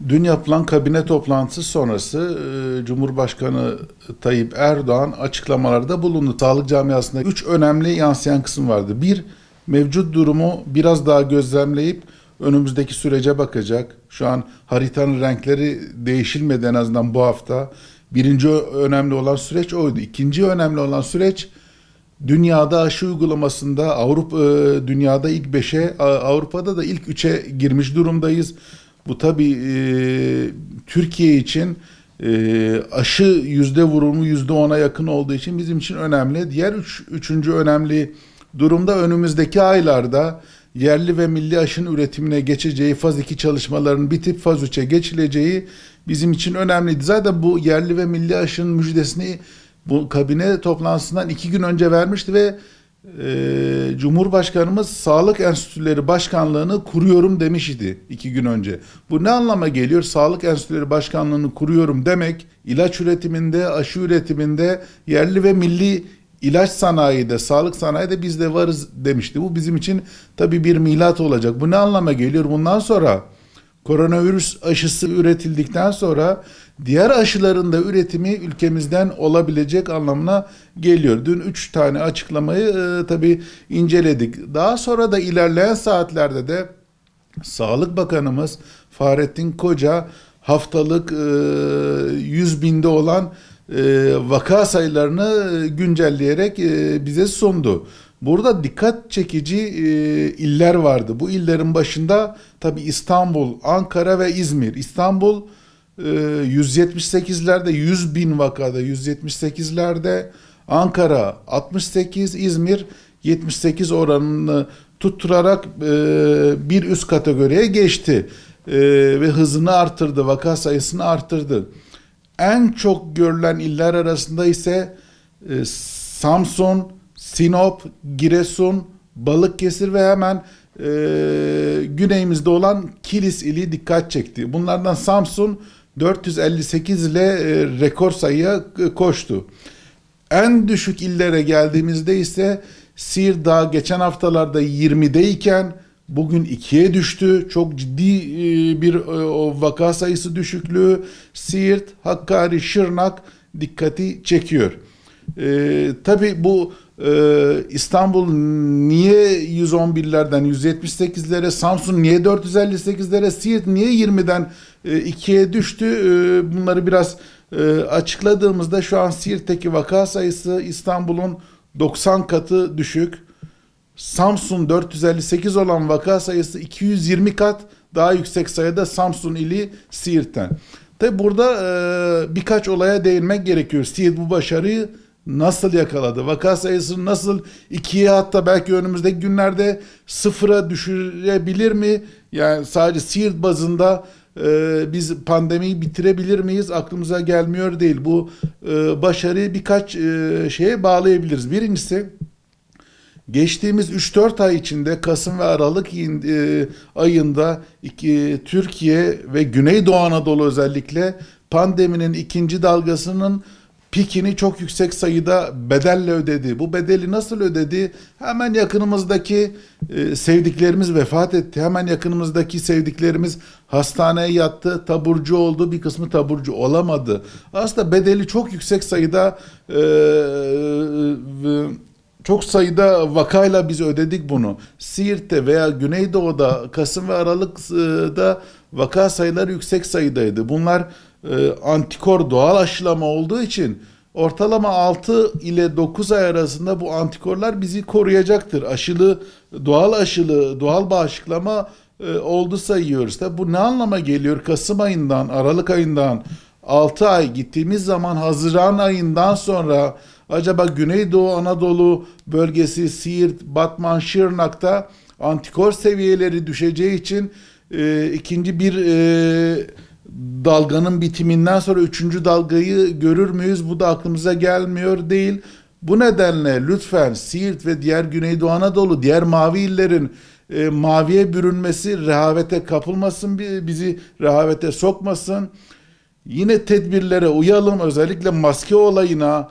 Dün yapılan kabine toplantısı sonrası Cumhurbaşkanı Tayyip Erdoğan açıklamalarda bulundu. Sağlık camiasında 3 önemli yansıyan kısım vardı. Bir, mevcut durumu biraz daha gözlemleyip önümüzdeki sürece bakacak. Şu an haritanın renkleri değişilmedi en azından bu hafta. Birinci önemli olan süreç oydu. İkinci önemli olan süreç dünyada aşı uygulamasında dünyada ilk 5'e, Avrupa'da da ilk 3'e girmiş durumdayız. Bu tabii Türkiye için aşı yüzde vurumu %10'a yakın olduğu için bizim için önemli. Üçüncü önemli durumda önümüzdeki aylarda yerli ve milli aşının üretimine geçeceği, faz 2 çalışmalarının bitip faz 3'e geçileceği bizim için önemliydi. Zaten bu yerli ve milli aşının müjdesini bu kabine toplantısından 2 gün önce vermişti ve Cumhurbaşkanımız Sağlık Enstitüleri Başkanlığı'nı kuruyorum demişti 2 gün önce. Bu ne anlama geliyor? Sağlık Enstitüleri Başkanlığı'nı kuruyorum demek, ilaç üretiminde, aşı üretiminde, yerli ve milli ilaç sanayide, sağlık sanayide biz de varız demişti. Bu bizim için tabii bir milat olacak. Bu ne anlama geliyor? Bundan sonra koronavirüs aşısı üretildikten sonra diğer aşıların da üretimi ülkemizden olabilecek anlamına geliyor. Dün 3 tane açıklamayı tabii inceledik. Daha sonra da ilerleyen saatlerde de Sağlık Bakanımız Fahrettin Koca haftalık 100 binde olan vaka sayılarını güncelleyerek bize sundu. Burada dikkat çekici iller vardı. Bu illerin başında tabii İstanbul, Ankara ve İzmir. İstanbul 178'lerde, 100 bin vakada 178'lerde, Ankara 68, İzmir 78 oranını tutturarak bir üst kategoriye geçti ve hızını arttırdı, vaka sayısını arttırdı. En çok görülen iller arasında ise Samsun, Sinop, Giresun, Balıkesir ve hemen güneyimizde olan Kilis ili dikkat çekti. Bunlardan Samsun 458 ile rekor sayıya koştu. En düşük illere geldiğimizde ise Siirt daha geçen haftalarda 20'deyken bugün 2'ye düştü. Çok ciddi bir vaka sayısı düşüklüğü. Siirt, Hakkari, Şırnak dikkati çekiyor. Tabii bu İstanbul niye 111'lerden 178'lere, Samsun niye 458'lere, Siirt niye 20'den 2'ye düştü? Bunları biraz açıkladığımızda şu an Siirt'teki vaka sayısı İstanbul'un 90 katı düşük. Samsun 458 olan vaka sayısı 220 kat daha yüksek sayıda Samsun ili Siirt'ten. Tabi burada birkaç olaya değinmek gerekiyor. Siirt bu başarıyı nasıl yakaladı? Vaka sayısını nasıl 2'ye, hatta belki önümüzdeki günlerde 0'a düşürebilir mi? Yani sadece Siirt bazında biz pandemiyi bitirebilir miyiz? Aklımıza gelmiyor değil. Bu başarıyı birkaç şeye bağlayabiliriz. Birincisi, geçtiğimiz 3-4 ay içinde Kasım ve Aralık ayında Türkiye ve Güneydoğu Anadolu özellikle pandeminin ikinci dalgasının pikini çok yüksek sayıda bedelle ödedi. Bu bedeli nasıl ödedi? Hemen yakınımızdaki sevdiklerimiz vefat etti. Hemen yakınımızdaki sevdiklerimiz hastaneye yattı, taburcu oldu. Bir kısmı taburcu olamadı. Aslında bedeli çok yüksek sayıda çok sayıda vakayla biz ödedik bunu. Siirt'te veya Güneydoğu'da Kasım ve Aralık'da vaka sayıları yüksek sayıdaydı. Bunlar antikor doğal aşılama olduğu için ortalama 6 ile 9 ay arasında bu antikorlar bizi koruyacaktır. Doğal bağışıklama oldu sayıyoruz. Tabi bu ne anlama geliyor? Kasım ayından, Aralık ayından 6 ay gittiğimiz zaman Haziran ayından sonra acaba Güneydoğu Anadolu bölgesi, Siirt, Batman, Şırnak'ta antikor seviyeleri düşeceği için ikinci bir dalganın bitiminden sonra üçüncü dalgayı görür müyüz? Bu da aklımıza gelmiyor değil. Bu nedenle lütfen Siirt ve diğer Güneydoğu Anadolu, diğer mavi illerin maviye bürünmesi rehavete kapılmasın, bizi rehavete sokmasın. Yine tedbirlere uyalım, özellikle maske olayına,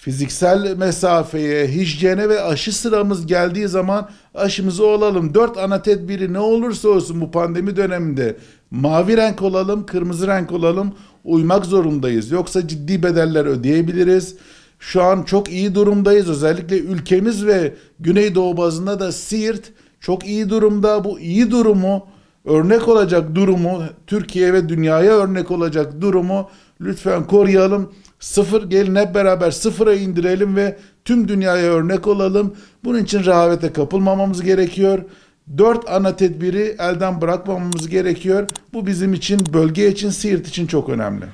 fiziksel mesafeye, hijyene ve aşı sıramız geldiği zaman aşımızı olalım. 4 ana tedbiri ne olursa olsun bu pandemi döneminde mavi renk olalım, kırmızı renk olalım, uymak zorundayız. Yoksa ciddi bedeller ödeyebiliriz. Şu an çok iyi durumdayız. Özellikle ülkemiz ve Güneydoğu bazında da Siirt çok iyi durumda. Bu iyi durumu, örnek olacak durumu, Türkiye ve dünyaya örnek olacak durumu lütfen koruyalım. Gelin hep beraber sıfıra indirelim ve tüm dünyaya örnek olalım. Bunun için rehavete kapılmamamız gerekiyor. 4 ana tedbiri elden bırakmamamız gerekiyor. Bu bizim için, bölge için, Siirt için çok önemli.